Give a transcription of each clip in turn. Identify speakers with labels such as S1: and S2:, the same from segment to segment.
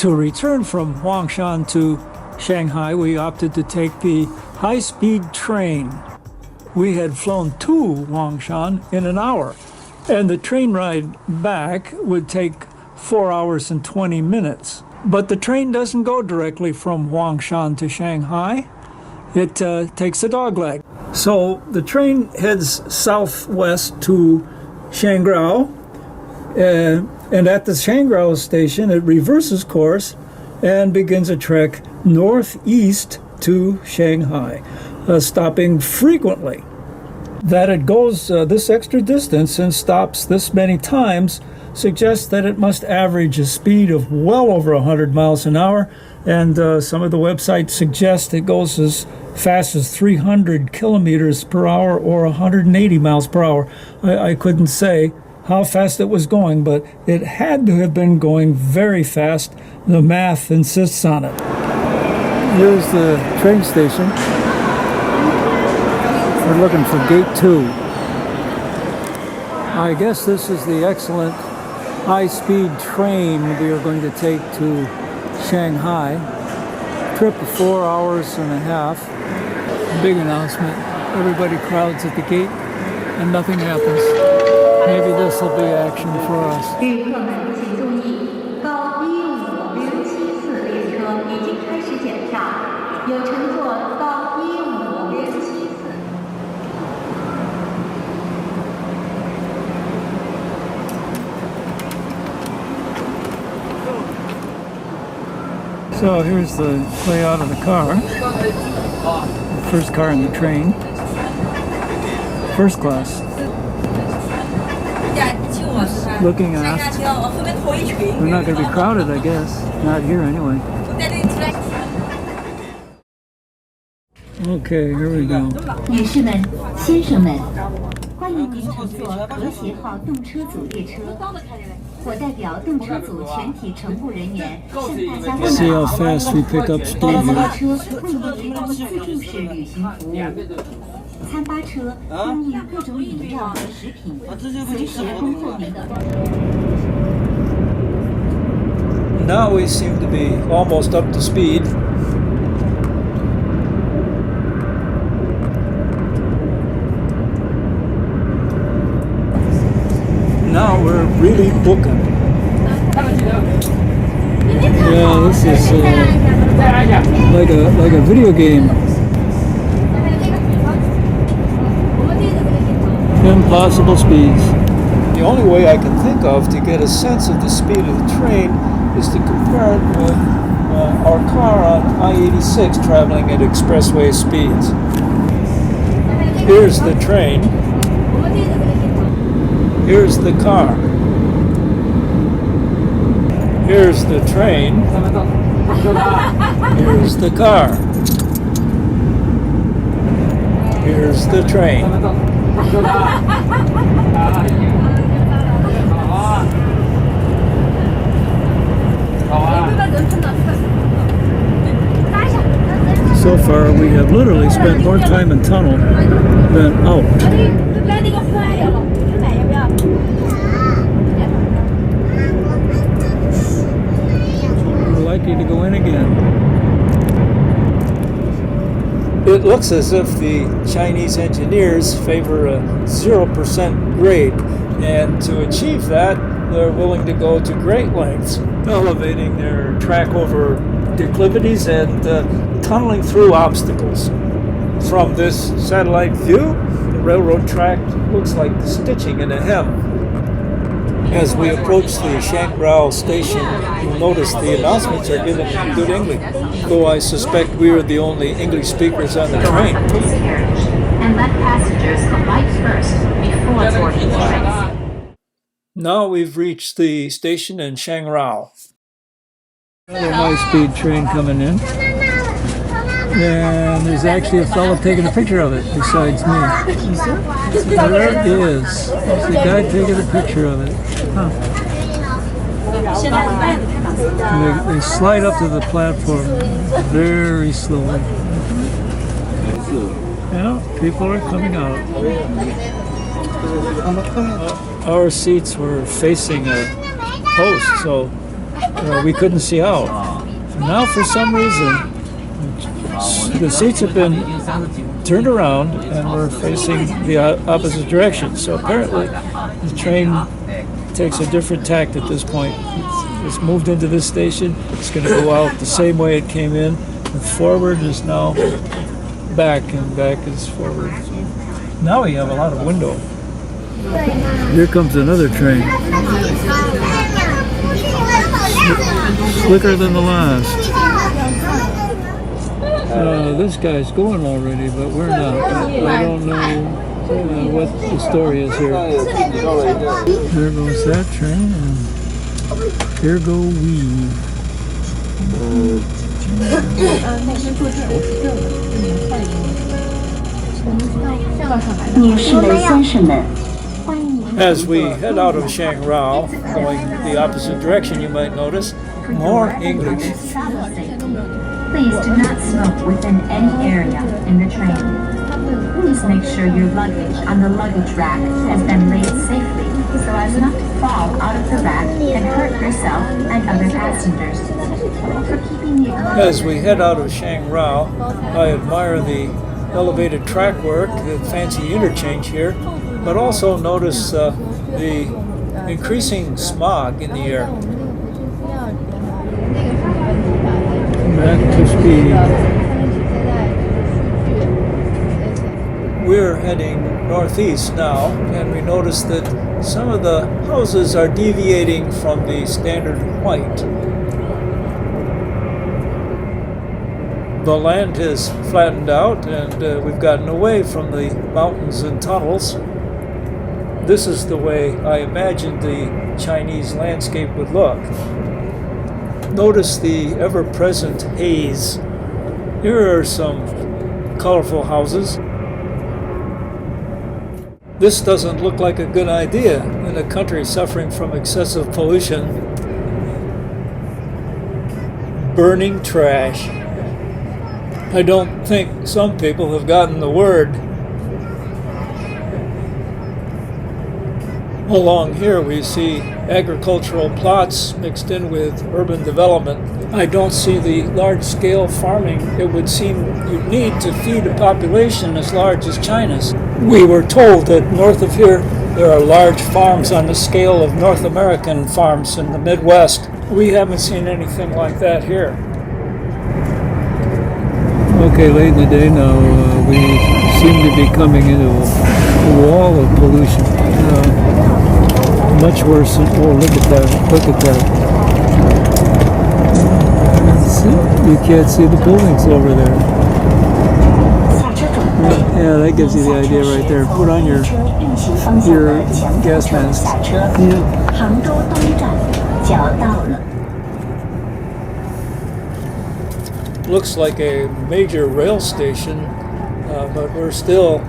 S1: To return from Huangshan to Shanghai, we opted to take the high-speed train. We had flown to Huangshan in an hour, and the train ride back would take 4 hours and 20 minutes. But the train doesn't go directly from Huangshan to Shanghai. It takes a dogleg. So the train heads southwest to Shangrao, and at the Shangrao station, it reverses course and begins a trek northeast to Shanghai, stopping frequently. That it goes this extra distance and stops this many times suggests that it must average a speed of well over 100 miles an hour, and some of the websites suggest it goes as fast as 300 kilometers per hour or 180 miles per hour. I couldn't say how fast it was going, but it had to have been going very fast. The math insists on it. Here's the train station. We're looking for gate 2. I guess this is the excellent high-speed train we are going to take to Shanghai. Trip of 4 hours and a half. Big announcement. Everybody crowds at the gate and nothing happens. Maybe this will be action for us.
S2: 旅客们请注意，高15074列车已经开始检票，有乘坐高15074。
S1: So here's the layout of the car. The first car in the train. First class. Looking aft. We're not going to be crowded, I guess. Not here anyway. Okay, here we go.
S2: 女士们、先生们，欢迎您乘坐和谐号动车组列车。我代表动车组全体乘务人员向大家问
S1: See how
S2: 好。
S1: fast we pick up
S2: 本
S1: speed
S2: 列
S1: here.
S2: 车为您提供自助式旅行服务，餐巴车供应各种饮料和食品，随时恭候您的。
S1: Now we seem to be almost up to speed. Now we're really booking. Yeah, this is like a video game. Impossible speeds. The only way I can think of to get a sense of the speed of the train is to compare it with our car on I-86 traveling at expressway speeds. Here's the train. Here's the car. Here's the train. Here's the car. Here's the train. So far, we have literally spent more time in tunnel than out. We're likely to go in again. It looks as if the Chinese engineers favor a 0% grade, and to achieve that, they're willing to go to great lengths, elevating their track over declivities and tunneling through obstacles. From this satellite view, the railroad track looks like stitching in a hem. As we approach the Shangrao station, you'll notice the announcements are given in good English, though I suspect we are the only English speakers on the train.
S2: And let passengers alight first before boarding the train.
S1: Now we've reached the station in Shangrao. Another high-speed train coming in. And there's actually a fellow taking a picture of it besides me. Is there? There is. There's a guy taking a picture of it. Huh. They slide up to the platform very slowly. Yeah, people are coming out. Our seats were facing a post, so we couldn't see out. Now, for some reason, the seats have been turned around and we're facing the opposite direction. So apparently, the train takes a different tact at this point. It's moved into this station. It's going to go out the same way it came in. And forward is now back, and back is forward. Now we have a lot of window. Here comes another train. Slicker than the last. This guy's going already, but we're not. I don't know what the story is here. There goes that train, and here go we.
S2: 女士们、先生们，欢迎您。
S1: As we head out of Shangrao, going the opposite direction, you might notice more English.
S2: Please do not smoke within any area in the train. Please make sure your luggage on the luggage rack has been laid safely so as not to fall out of the rack and hurt yourself and other passengers. For keeping the
S1: As we head out of Shangrao, I admire the elevated track work, the fancy interchange here, but also notice the increasing smog in the air. Back to speed. We're heading northeast now, and we notice that some of the houses are deviating from the standard white. The land has flattened out, and we've gotten away from the mountains and tunnels. This is the way I imagined the Chinese landscape would look. Notice the ever-present haze. Here are some colorful houses. This doesn't look like a good idea in a country suffering from excessive pollution. Burning trash. I don't think some people have gotten the word. Along here we see agricultural plots mixed in with urban development. I don't see the large-scale farming it would seem you'd need to feed a population as large as China's. We were told that north of here there are large farms on the scale of North American farms in the Midwest. We haven't seen anything like that here. Okay, late in the day now, we seem to be coming into a wall of pollution. Much worse than, oh, look at that, look at that. You can't see the buildings over there. Yeah, that gives you the idea right there. Put on your gas mask. Looks like a major rail station, but we're still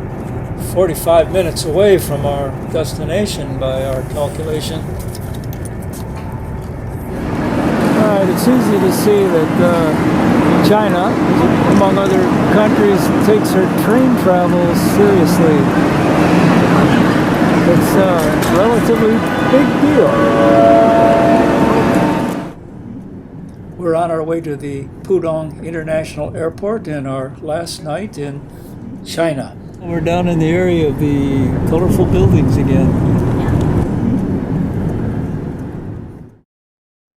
S1: 45 minutes away from our destination by our calculation. Alright, it's easy to see that China, among other countries, takes her train travel seriously. It's a relatively big deal. We're on our way to the Pudong International Airport and our last night in China. We're down in the area of the colorful buildings again.